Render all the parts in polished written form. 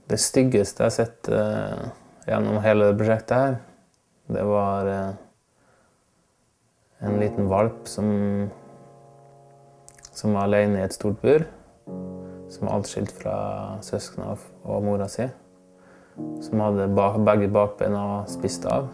Det styggeste jeg har sett gjennom hele prosjektet her, det var en liten valp som var alene i et stort bur, som var atskilt fra søskene og mora si, som hadde begge bakbeina spist av,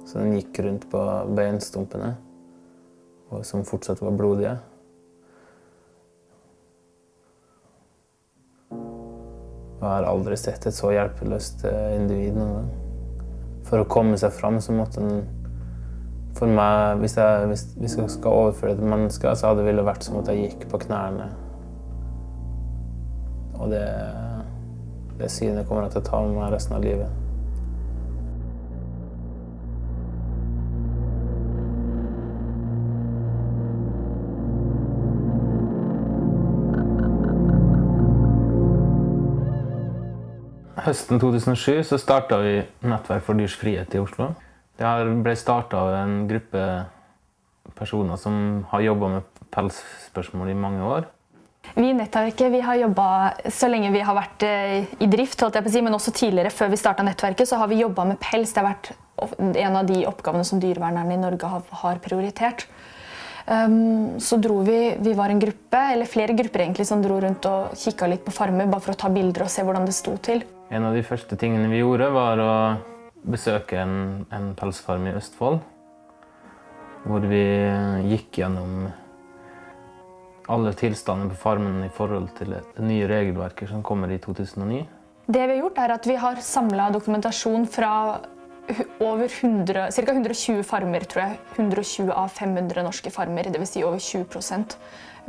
så den gikk rundt på beinstumpene, og som fortsatt var blodige. Jeg har aldri sett et så hjelpeløst individ noen gang. For å komme seg fram så måtte den, for meg, hvis jeg skal overføre det til mennesker, så hadde det ville vært som at jeg gikk på knærne. Og det synet kommer jeg til å ta med meg resten av livet. Høsten 2007 så startet vi Nettverk for dyrs frihet i Oslo. Det ble startet av en gruppe personer som har jobbet med pelsspørsmål i mange år. Vi i Nettverket vi har jobbet så lenge vi har vært i drift, holdt jeg på å si, men også tidligere før vi startet Nettverket, så har vi jobbet med pels. Det har vært en av de oppgavene som dyrevernerne i Norge har prioritert. Så dro vi var en gruppe, eller flere grupper egentlig, som dro rundt og kikket litt på farmer, bare for å ta bilder og se hvordan det sto til. En av de første tingene vi gjorde var å besøke en pelsfarm i Østfold, hvor vi gikk gjennom alle tilstandene på farmen i forhold til det nye regelverket som kommer i 2009. Det vi har gjort er at vi har samlet dokumentasjon fra over ca. 120 farmer, tror jeg. 120 av 500 norske farmer, det vil si over 20%.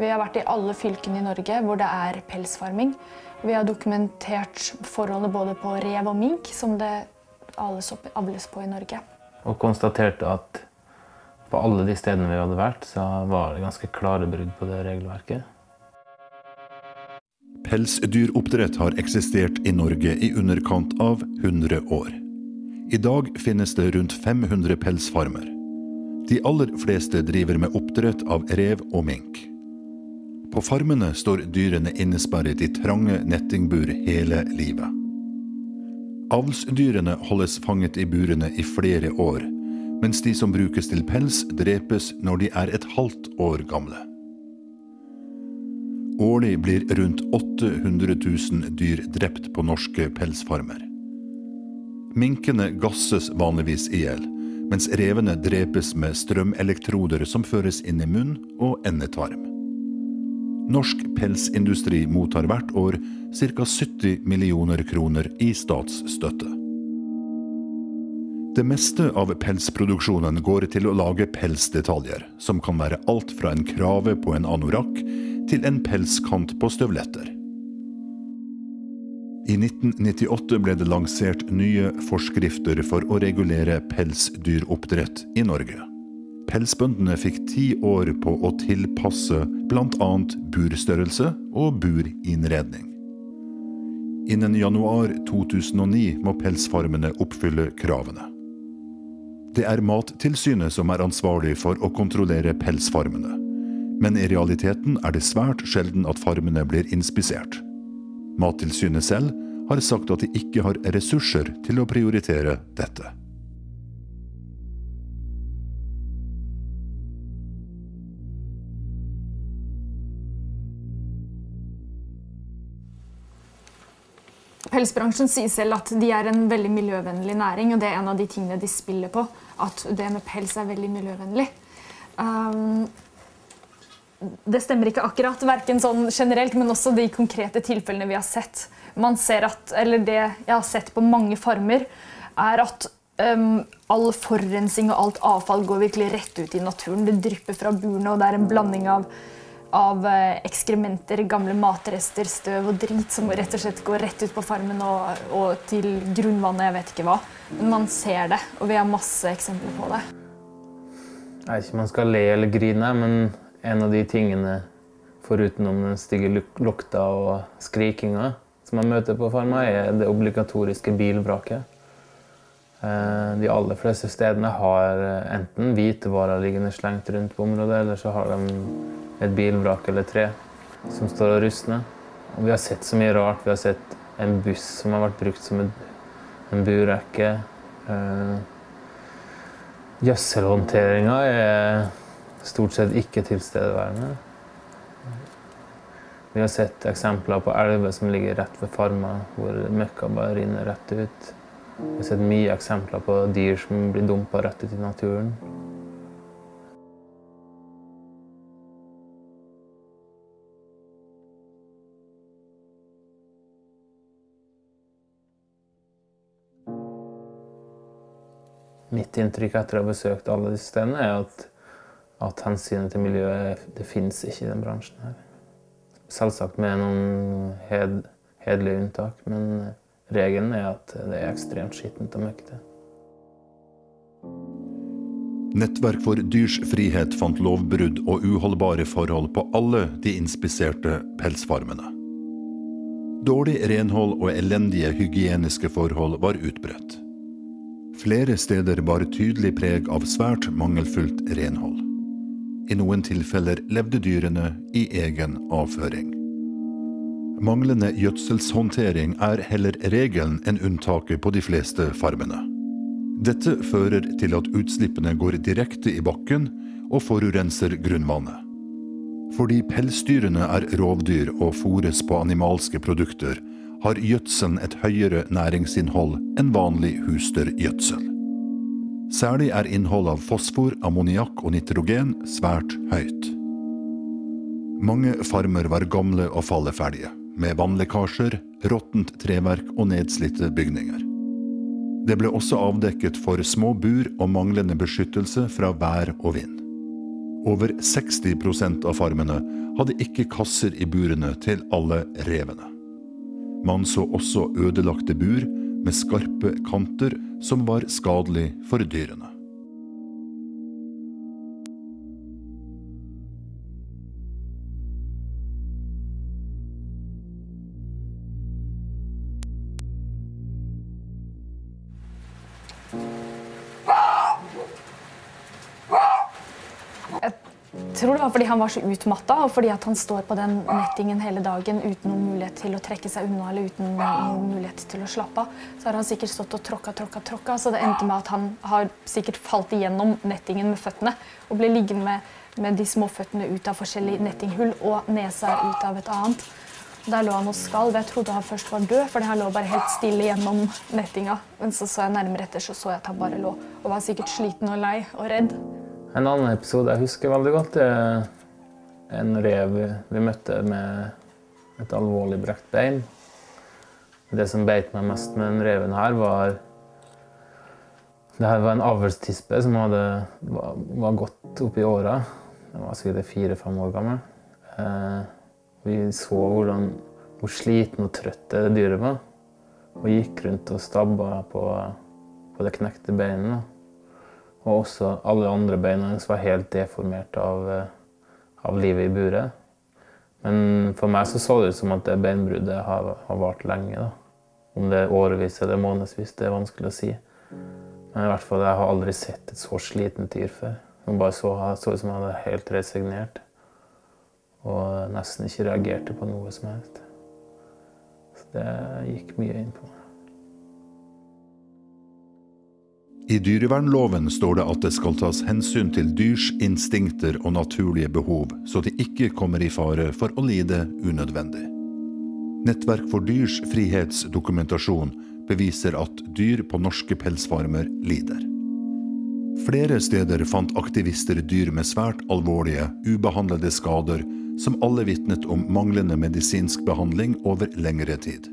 Vi har vært i alle fylkene i Norge hvor det er pelsfarming. Vi har dokumentert forholdet både på rev og mink, som det avles på i Norge. Og konstaterte at på alle de stedene vi hadde vært, så var det ganske klare brudd på det regelverket. Pelsdyroppdrett har eksistert i Norge i underkant av 100 år. I dag finnes det rundt 500 pelsfarmer. De aller fleste driver med oppdrett av rev og mink. På farmene står dyrene innesperret i trange nettingbur hele livet. Avlsdyrene holdes fanget i burene i flere år, mens de som brukes til pels drepes når de er et halvt år gamle. Årlig blir rundt 800 000 dyr drept på norske pelsfarmer. Minkene gasses vanligvis ihjel, mens revene drepes med strømelektroder som føres inn i munn og endetarm. Norsk pelsindustri mottar hvert år ca. 70 millioner kroner i statsstøtte. Det meste av pelsproduksjonen går til å lage pelsdetaljer, som kan være alt fra en krave på en anorakk til en pelskant på støvletter. I 1998 ble det lansert nye forskrifter for å regulere pelsdyroppdrett i Norge. Pelsbøndene fikk 10 år på å tilpasse blant annet burstørrelse og burinnredning. Innen januar 2009 må pelsfarmene oppfylle kravene. Det er Mattilsynet som er ansvarlig for å kontrollere pelsfarmene, men i realiteten er det svært sjelden at farmene blir inspisert. Mattilsynet selv har sagt at de ikke har ressurser til å prioritere dette. Pelsbransjen sier selv at de er en veldig miljøvennlig næring, og det er en av de tingene de spiller på, at det med pels er veldig miljøvennlig. Det stemmer ikke akkurat, hverken sånn generelt, men også de konkrete tilfellene vi har sett. Man ser at, eller det jeg har sett på mange farmer, er at all forurensning og alt avfall går virkelig rett ut i naturen. Det drypper fra burene, og det er en blanding av ekskrementer, gamle matrester, støv og drit som rett og slett går rett ut på farmen og til grunnvannet, jeg vet ikke hva. Men man ser det, og vi har masse eksempler på det. Jeg vet ikke om man skal le eller grine, men en av de tingene, foruten om den stygge lukta og skrikinga som man møter på farma, er det obligatoriske bilvraket. De aller fleste stedene har enten hvitevarer liggende slengt rundt på området, eller så har de et bilvrak eller tre som står og rustner. Og vi har sett så mye rart. Vi har sett en buss som har vært brukt som en burekke. Gjødselhåndteringen er stort sett ikke tilstedeværende. Vi har sett eksempler på elver som ligger rett ved farmer, hvor møkka bare rinner rett ut. Vi har sett mye eksempler på dyr som blir dumpet rett ut i naturen. Mitt inntrykk etter å ha besøkt alle disse stedene er at hensynet til miljøet, det finnes ikke i den bransjen her. Selvsagt med noen hederlige unntak, men regelen er at det er ekstremt skittent og møkkete. Nettverk for dyrs frihet fant lovbrudd og uholdbare forhold på alle de inspiserte pelsfarmene. Dårlig renhold og elendige hygieniske forhold var utbredt. Flere steder bar tydelig preg av svært mangelfullt renhold. I noen tilfeller levde dyrene i egen avføring. Manglende gjødselshåndtering er heller regelen enn unntaket på de fleste farmene. Dette fører til at utslippene går direkte i bakken og forurenser grunnvannet. Fordi pelsdyrene er rovdyr og fôres på animalske produkter, har gjødselen et høyere næringsinnhold enn vanlig husdyrgjødsel. Særlig er innhold av fosfor, ammoniakk og nitrogen svært høyt. Mange farmer var gamle og falleferdige, med vannlekkasjer, råttent treverk og nedslitte bygninger. Det ble også avdekket for små bur og manglende beskyttelse fra vær og vind. Over 60% av farmene hadde ikke kasser i burene til alle revene. Man så også ødelagte bur med skarpe kanter som var skadelig for dyrene. Jeg tror det var fordi han var så utmattet, og fordi at han står på den nettingen hele dagen uten noen mulighet til å trekke seg unna, eller uten noen mulighet til å slappe av. Så har han sikkert stått og tråkka, så det endte med at han har sikkert falt igjennom nettingen med føttene, og ble liggende med de små føttene ut av forskjellige nettinghull, og nesa ut av et annet. Der lå han og skalv. Jeg trodde han først var død, fordi han lå bare helt stille gjennom nettinga. Men så jeg nærmere etter, så jeg at han bare lå, og var sikkert sliten og lei og redd. En annen episode jeg husker veldig godt, er en rev vi møtte med et alvorlig brekt bein. Det som beit meg mest med den reven her var en avlstispe som var godt opp i åra. Den var sikkert 4-5 år gammel. Vi så hvor sliten og trøtt det dyret var, og gikk rundt og stabba på det knekte beinet. Og også alle andre beina hennes var helt deformert av livet i buret. Men for meg så det ut som at det beinbruddet har vart lenge. Da. Om det er årevis eller månedsvis, det er vanskelig å si. Men i hvert fall, jeg har aldri sett et så sliten dyr før. Hun bare så ut som han hadde helt resignert. Og nesten ikke reagerte på noe som helst. Så det gikk mye inn på meg. I dyrevernloven står det at det skal tas hensyn til dyrs instinkter og naturlige behov, så de ikke kommer i fare for å lide unødvendig. Nettverk for dyrs frihetsdokumentasjon beviser at dyr på norske pelsfarmer lider. Flere steder fant aktivister dyr med svært alvorlige, ubehandlede skader, som alle vitnet om manglende medisinsk behandling over lengre tid.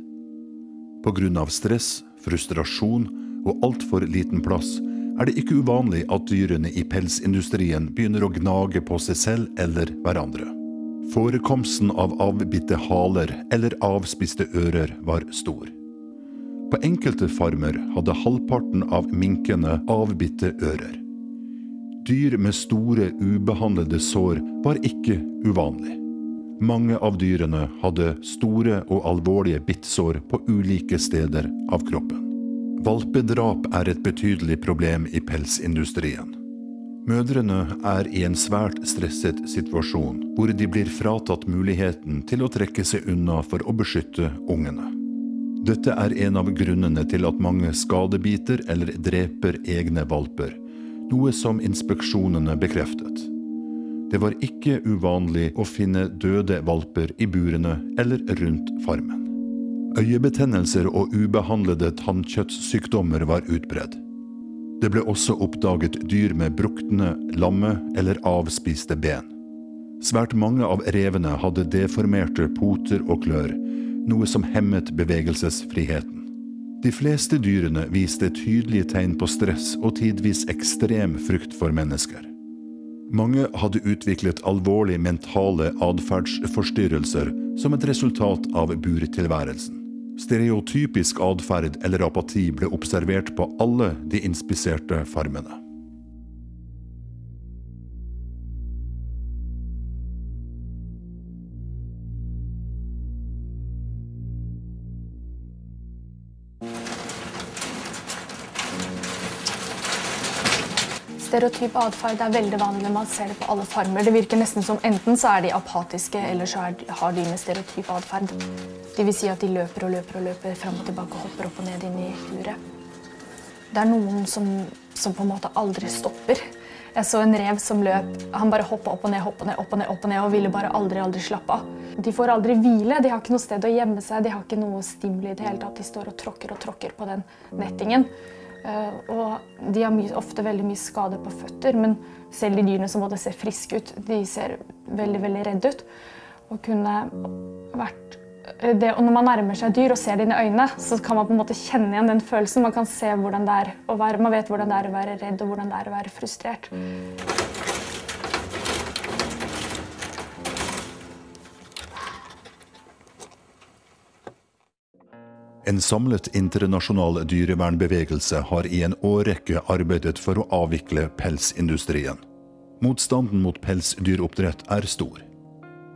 På grunn av stress, frustrasjon og alt for liten plass, er det ikke uvanlig at dyrene i pelsindustrien begynner å gnage på seg selv eller hverandre. Forekomsten av avbitte haler eller avspiste ører var stor. På enkelte farmer hadde halvparten av minkene avbitte ører. Dyr med store, ubehandlede sår var ikke uvanlig. Mange av dyrene hadde store og alvorlige bittsår på ulike steder av kroppen. Valpedrap er et betydelig problem i pelsindustrien. Mødrene er i en svært stresset situasjon, hvor de blir fratatt muligheten til å trekke seg unna for å beskytte ungene. Dette er en av grunnene til at mange skadebiter eller dreper egne valper, noe som inspeksjonene bekreftet. Det var ikke uvanlig å finne døde valper i burene eller rundt farmen. Øyebetennelser og ubehandlede tannkjøttsykdommer var utbredt. Det ble også oppdaget dyr med brukne, lamme eller avspiste ben. Svært mange av revene hadde deformerte poter og klør, noe som hemmet bevegelsesfriheten. De fleste dyrene viste tydelige tegn på stress og tidvis ekstrem frykt for mennesker. Mange hadde utviklet alvorlige mentale adferdsforstyrrelser som et resultat av burtilværelsen. Stereotypisk adferd eller apati ble observert på alle de inspiserte farmene. Stereotyp adferd er veldig vanlig når man ser det på alle farmer. Det virker nesten som enten så er de apatiske, eller så har de med stereotyp adferd. Det vil si at de løper og løper og løper frem og tilbake og hopper opp og ned inn i buret. Det er noen som på en måte aldri stopper. Jeg så en rev som løp, han bare hoppet opp og ned, opp og ned, opp og ned, opp og ned, og ville bare aldri slappe av. De får aldri hvile, de har ikke noe sted å gjemme seg, de har ikke noe stimuli i det hele tatt. De står og tråkker på den nettingen. Og de har ofte veldig mye skade på føtter, men selv de dyrene som både ser friske ut, de ser veldig redde ut. Og når man nærmer seg dyr og ser det inn i øynene, så kan man på en måte kjenne igjen den følelsen. Man kan se hvordan det er å være, man vet hvordan det er å være redd og hvordan det er å være frustrert. En samlet internasjonal dyrevernbevegelse har i en årrekke arbeidet for å avvikle pelsindustrien. Motstanden mot pelsdyroppdrett er stor.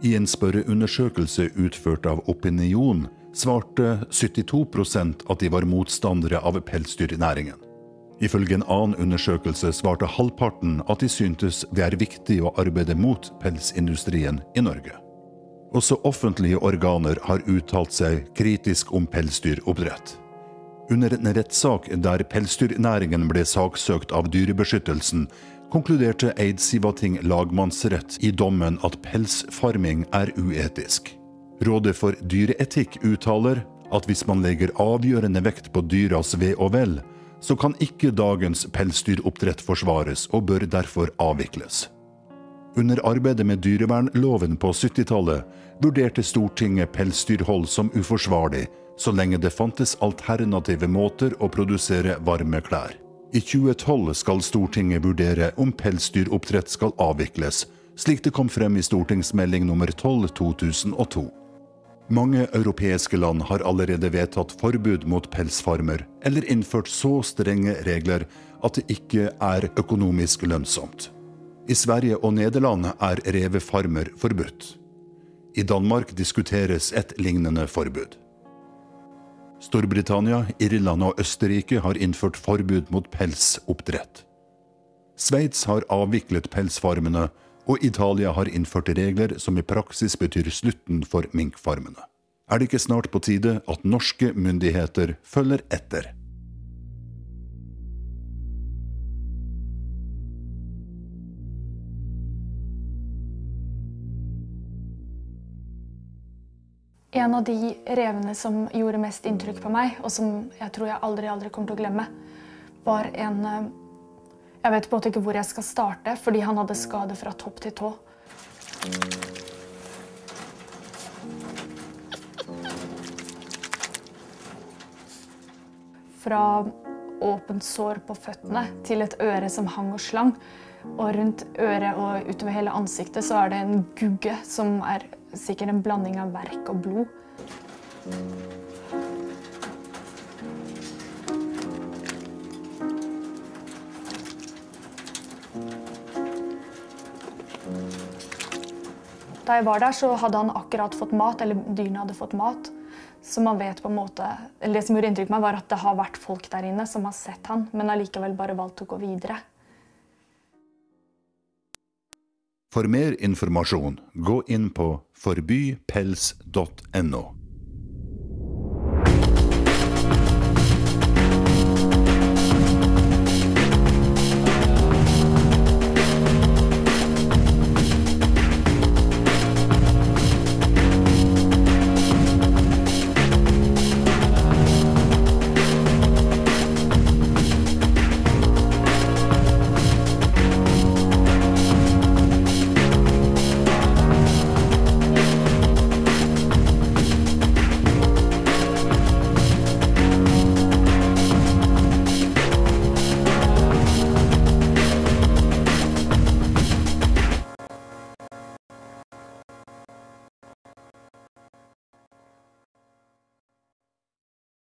I en spørreundersøkelse utført av Opinion svarte 72% at de var motstandere av pelsdyrnæringen. Ifølge en annen undersøkelse svarte halvparten at de syntes det er viktig å arbeide mot pelsindustrien i Norge. Også offentlige organer har uttalt seg kritisk om pelsdyroppdrett. Under en rettssak der pelsdyrnæringen ble saksøkt av Dyrebeskyttelsen, konkluderte Eidsivating lagmannsrett i dommen at pelsfarming er uetisk. Rådet for dyreetikk uttaler at hvis man legger avgjørende vekt på dyras ve og vel, så kan ikke dagens pelsdyroppdrett forsvares og bør derfor avvikles. Under arbeidet med dyrevernloven på 70-tallet vurderte Stortinget pelsdyrhold som uforsvarlig, så lenge det fantes alternative måter å produsere varme klær. I 2012 skal Stortinget vurdere om pelsdyroppdrett skal avvikles, slik det kom frem i stortingsmelding nummer 12/2002. Mange europeiske land har allerede vedtatt forbud mot pelsfarmer, eller innført så strenge regler at det ikke er økonomisk lønnsomt. I Sverige og Nederland er revefarmer forbudt. I Danmark diskuteres et lignende forbud. Storbritannia, Irland og Østerrike har innført forbud mot pelsoppdrett. Sveits har avviklet pelsfarmene, og Italia har innført regler som i praksis betyr slutten for minkfarmene. Er det ikke snart på tide at norske myndigheter følger etter? En av de revene som gjorde mest inntrykk på meg, og som jeg tror jeg aldri kommer til å glemme, var en... Jeg vet på en måte ikke hvor jeg skal starte, fordi han hadde skade fra topp til tå. Fra åpent sår på føttene til et øre som hang og slang. Og rundt øret og utover hele ansiktet så er det en gugge som er sikkert en blanding av verk og blod. Da jeg var der så hadde han akkurat fått mat, eller dyrene hadde fått mat. Så man vet på en måte, eller det som gjorde inntrykk på meg var at det har vært folk der inne som har sett han, men allikevel bare valgt å gå videre. For mer informasjon, gå inn på forbypels.no.